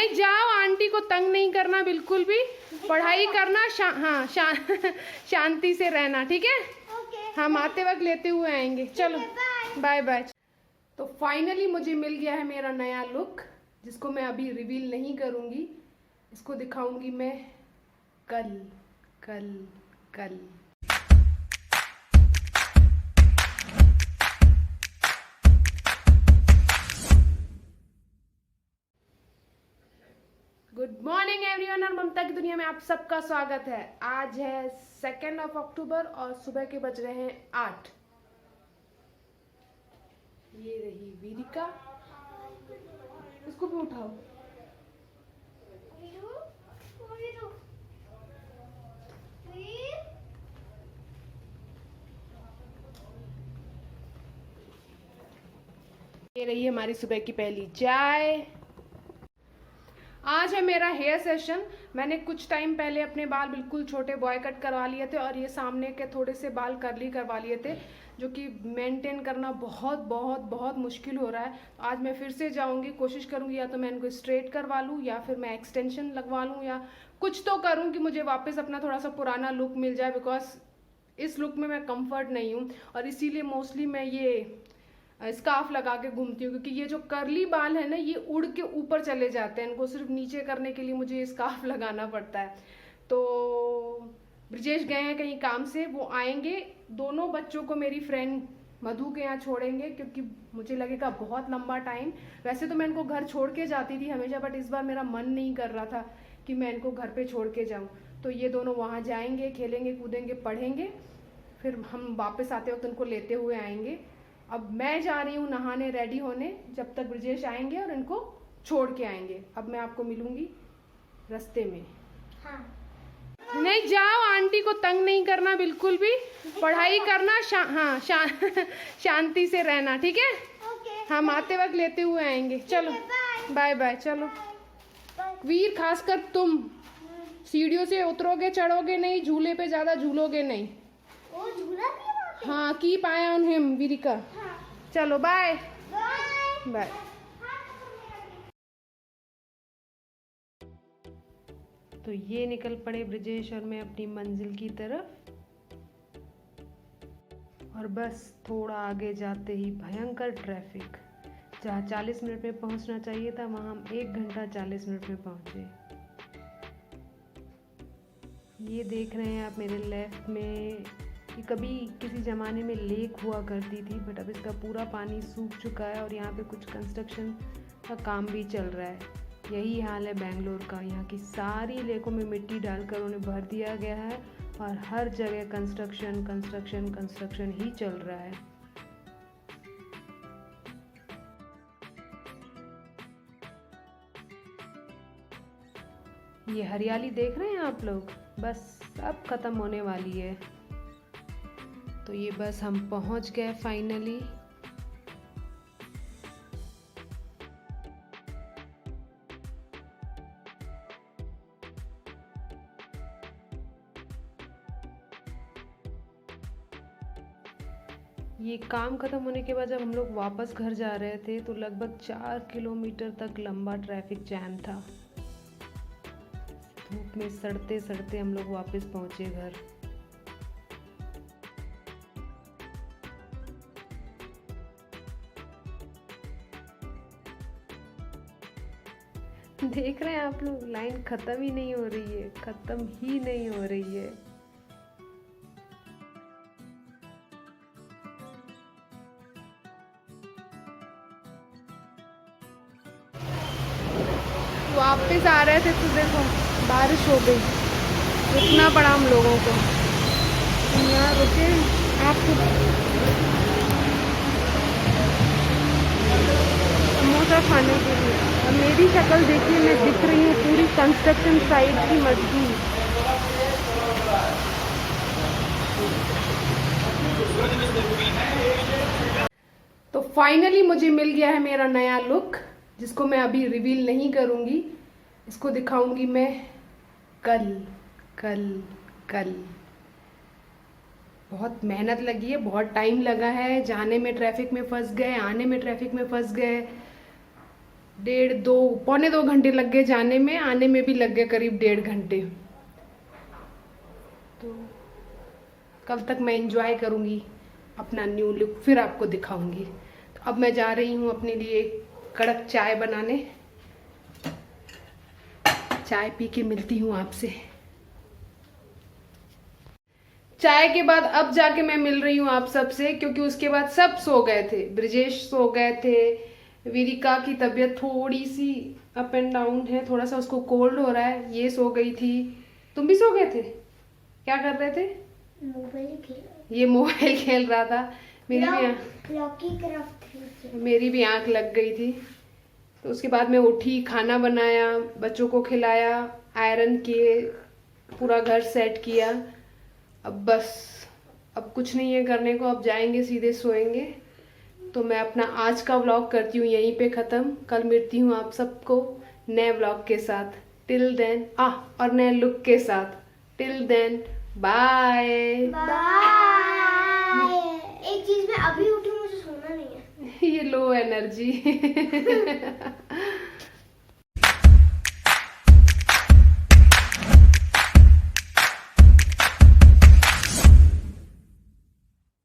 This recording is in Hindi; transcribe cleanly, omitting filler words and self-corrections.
नहीं जाओ, आंटी को तंग नहीं करना बिल्कुल भी, पढ़ाई करना, शांति से रहना, ठीक है? हम आते वक्त लेते हुए आएंगे। चलो बाय बाय। तो फाइनली मुझे मिल गया है मेरा नया लुक, जिसको मैं अभी रिवील नहीं करूंगी, इसको दिखाऊंगी मैं कल कल कल। गुड मॉर्निंग एवरीवन, और ममता की दुनिया में आप सबका स्वागत है। आज है 2 अक्टूबर और सुबह के बज रहे हैं 8। ये रही वीरिका, इसको भी उठाओ। ये रही हमारी सुबह की पहली चाय। आज है मेरा हेयर सेशन। मैंने कुछ टाइम पहले अपने बाल बिल्कुल छोटे बॉय कट करवा लिए थे और ये सामने के थोड़े से बाल कर्ली करवा लिए थे, जो कि मेंटेन करना बहुत बहुत बहुत मुश्किल हो रहा है। आज मैं फिर से जाऊंगी, कोशिश करूंगी या तो मैं इनको स्ट्रेट करवा लूँ या फिर मैं एक्सटेंशन लगवा लूँ या कुछ तो करूँ कि मुझे वापस अपना थोड़ा सा पुराना लुक मिल जाए, बिकॉज इस लुक में मैं कम्फर्ट नहीं हूँ और इसीलिए मोस्टली मैं ये स्कार्फ लगा के घूमती हूँ, क्योंकि ये जो कर्ली बाल है ना, ये उड़ के ऊपर चले जाते हैं। इनको सिर्फ नीचे करने के लिए मुझे ये स्कार्फ लगाना पड़ता है। तो ब्रिजेश गए हैं कहीं काम से, वो आएंगे। दोनों बच्चों को मेरी फ्रेंड मधु के यहाँ छोड़ेंगे, क्योंकि मुझे लगेगा बहुत लंबा टाइम। वैसे तो मैं इनको घर छोड़ के जाती थी हमेशा, बट इस बार मेरा मन नहीं कर रहा था कि मैं इनको घर पे छोड़ के जाऊँ। तो ये दोनों वहाँ जाएंगे, खेलेंगे कूदेंगे पढ़ेंगे, फिर हम वापस आते वक्त उनको लेते हुए आएंगे। अब मैं जा रही हूँ नहाने, रेडी होने, जब तक ब्रिजेश आएंगे और इनको छोड़ के आएंगे। अब मैं आपको मिलूंगी रास्ते में। हाँ। नहीं जाओ, आंटी को तंग नहीं करना बिल्कुल भी, पढ़ाई करना, शांति से रहना, ठीक है? हम आते वक्त लेते हुए आएंगे। चलो बाय बाय। चलो वीर, खासकर तुम सीढ़ियों से उतरोगे चढ़ोगे नहीं, झूले पे ज्यादा झूलोगे नहीं। हाँ, कीप आई ऑन हिम वीरिका। चलो बाय बाय। तो ये निकल पड़े ब्रिजेश और मैं अपनी मंजिल की तरफ, और बस थोड़ा आगे जाते ही भयंकर ट्रैफिक। जहाँ 40 मिनट में पहुंचना चाहिए था, वहाँ हम 1 घंटा 40 मिनट में पहुंचे। ये देख रहे हैं आप मेरे लेफ्ट में, कि कभी किसी ज़माने में लेक हुआ करती थी, बट अब इसका पूरा पानी सूख चुका है और यहाँ पे कुछ कंस्ट्रक्शन का काम भी चल रहा है। यही हाल है बेंगलोर का। यहाँ की सारी लेकों में मिट्टी डालकर उन्हें भर दिया गया है और हर जगह कंस्ट्रक्शन कंस्ट्रक्शन कंस्ट्रक्शन ही चल रहा है। ये हरियाली देख रहे हैं आप लोग, बस अब ख़त्म होने वाली है। तो ये बस हम पहुंच गए फाइनली। ये काम खत्म होने के बाद जब हम लोग वापस घर जा रहे थे, तो लगभग 4 किलोमीटर तक लंबा ट्रैफिक जैम था। धूप में सड़ते सड़ते हम लोग वापस पहुंचे घर। देख रहे हैं आप लोग, लाइन खत्म ही नहीं हो रही है, खत्म ही नहीं हो रही है। वापस आ रहे थे तो देखो बारिश हो गई, रुकना पड़ा हम लोगों को। यहाँ रुके आपको समोसा खाने के लिए, और मेरी शक्ल देखिए, मैं दिख रही हूँ पूरी कंस्ट्रक्शन साइट की मजदूर। तो फाइनली मुझे मिल गया है मेरा नया लुक, जिसको मैं अभी रिवील नहीं करूंगी, इसको दिखाऊंगी मैं कल कल कल। बहुत मेहनत लगी है, बहुत टाइम लगा है, जाने में ट्रैफिक में फंस गए, आने में ट्रैफिक में फंस गए, पौने 2 घंटे लग गए जाने में, आने में भी लग गए करीब 1.5 घंटे। तो कल तक मैं एंजॉय करूँगी अपना न्यू लुक, फिर आपको दिखाऊंगी। तो अब मैं जा रही हूँ अपने लिए कड़क चाय बनाने। चाय पी के मिलती हूँ आपसे। चाय के बाद अब जाके मैं मिल रही हूँ आप सबसे, क्योंकि उसके बाद सब सो गए थे। ब्रिजेश सो गए थे, विरिका की तबीयत थोड़ी सी अप एंड डाउन है, थोड़ा सा उसको कोल्ड हो रहा है, ये सो गई थी। तुम भी सो गए थे? क्या कर रहे थे? मोबाइल खेल। ये मोबाइल खेल रहा था। मेरी भी आंख लग गई थी। तो उसके बाद मैं उठी, खाना बनाया, बच्चों को खिलाया, आयरन किए, पूरा घर सेट किया। अब बस अब कुछ नहीं है करने को, अब जाएंगे सीधे सोएंगे। तो मैं अपना आज का व्लॉग करती हूँ यहीं पे ख़त्म। कल मिलती हूँ आप सबको नए व्लॉग के साथ। टिल देन और नए लुक के साथ। Till then bye bye. एक चीज, मैं अभी उठी, मुझे सोना नहीं है। ये लो एनर्जी